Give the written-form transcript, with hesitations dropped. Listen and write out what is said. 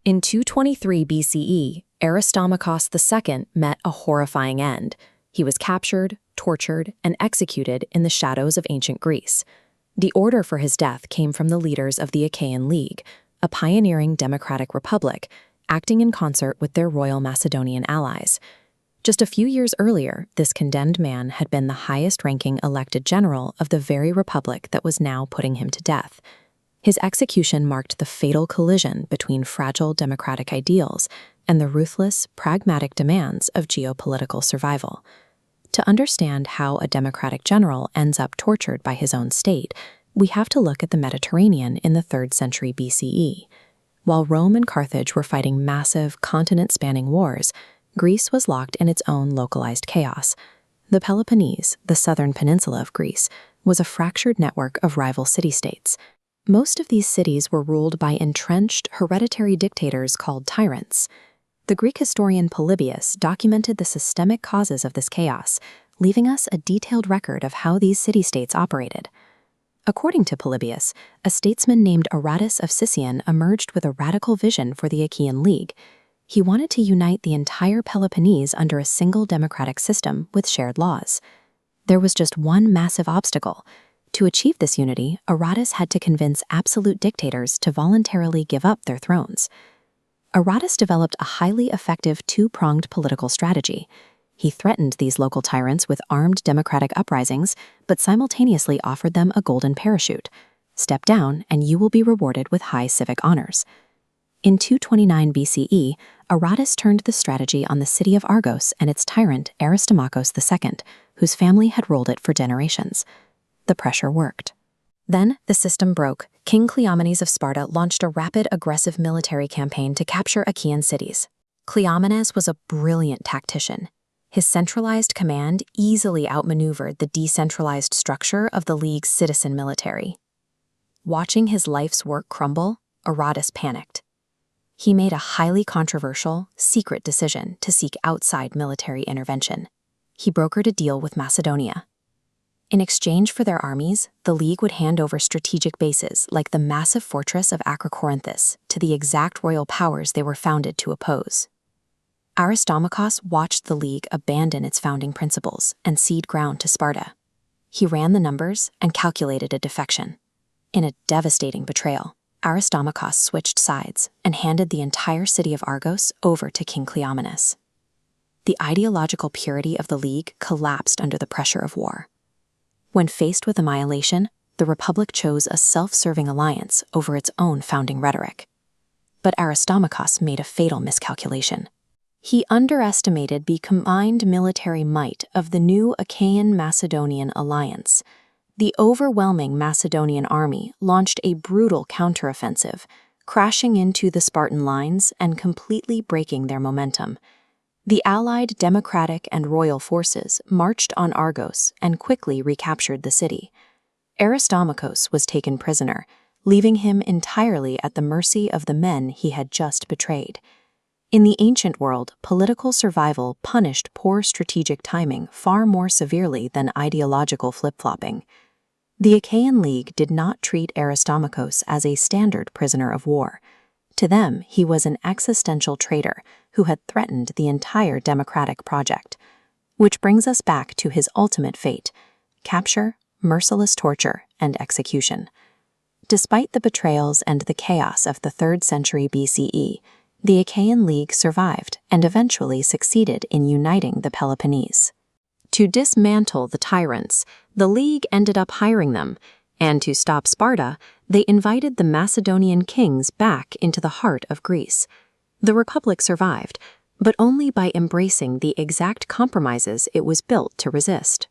In 223 BCE, Aristomachos II met a horrifying end. He was captured, tortured, and executed in the shadows of ancient Greece. The order for his death came from the leaders of the Achaean League, a pioneering democratic republic, acting in concert with their royal Macedonian allies. Just a few years earlier, this condemned man had been the highest-ranking elected general of the very republic that was now putting him to death. His execution marked the fatal collision between fragile democratic ideals and the ruthless, pragmatic demands of geopolitical survival. To understand how a democratic general ends up tortured by his own state, we have to look at the Mediterranean in the 3rd century BCE. While Rome and Carthage were fighting massive, continent-spanning wars, Greece was locked in its own localized chaos. The Peloponnese, the southern peninsula of Greece, was a fractured network of rival city-states. Most of these cities were ruled by entrenched, hereditary dictators called tyrants. The Greek historian Polybius documented the systemic causes of this chaos, leaving us a detailed record of how these city-states operated. According to Polybius, a statesman named Aratus of Sicyon emerged with a radical vision for the Achaean League. He wanted to unite the entire Peloponnese under a single democratic system with shared laws. There was just one massive obstacle. To achieve this unity, Aratus had to convince absolute dictators to voluntarily give up their thrones. Aratus developed a highly effective two-pronged political strategy. He threatened these local tyrants with armed democratic uprisings, but simultaneously offered them a golden parachute. Step down, and you will be rewarded with high civic honors. In 229 BCE, Aratus turned the strategy on the city of Argos and its tyrant, Aristomachos II, whose family had ruled it for generations. The pressure worked. Then the system broke. King Cleomenes of Sparta launched a rapid, aggressive military campaign to capture Achaean cities. Cleomenes was a brilliant tactician. His centralized command easily outmaneuvered the decentralized structure of the League's citizen military. Watching his life's work crumble, Aratus panicked. He made a highly controversial, secret decision to seek outside military intervention. He brokered a deal with Macedonia. In exchange for their armies, the League would hand over strategic bases like the massive fortress of Acrocorinthus to the exact royal powers they were founded to oppose. Aristomachos watched the League abandon its founding principles and cede ground to Sparta. He ran the numbers and calculated a defection. In a devastating betrayal, Aristomachos switched sides and handed the entire city of Argos over to King Cleomenes. The ideological purity of the League collapsed under the pressure of war. When faced with annihilation, the Republic chose a self-serving alliance over its own founding rhetoric. But Aristomachos made a fatal miscalculation. He underestimated the combined military might of the new Achaean-Macedonian alliance. The overwhelming Macedonian army launched a brutal counteroffensive, crashing into the Spartan lines and completely breaking their momentum. The allied democratic and royal forces marched on Argos and quickly recaptured the city. Aristomachos was taken prisoner, leaving him entirely at the mercy of the men he had just betrayed. In the ancient world, political survival punished poor strategic timing far more severely than ideological flip-flopping. The Achaean League did not treat Aristomachos as a standard prisoner of war. To them, he was an existential traitor who had threatened the entire democratic project. Which brings us back to his ultimate fate: capture, merciless torture, and execution. Despite the betrayals and the chaos of the 3rd century BCE, the Achaean League survived and eventually succeeded in uniting the Peloponnese. To dismantle the tyrants, the League ended up hiring them, and to stop Sparta, they invited the Macedonian kings back into the heart of Greece. The Republic survived, but only by embracing the exact compromises it was built to resist.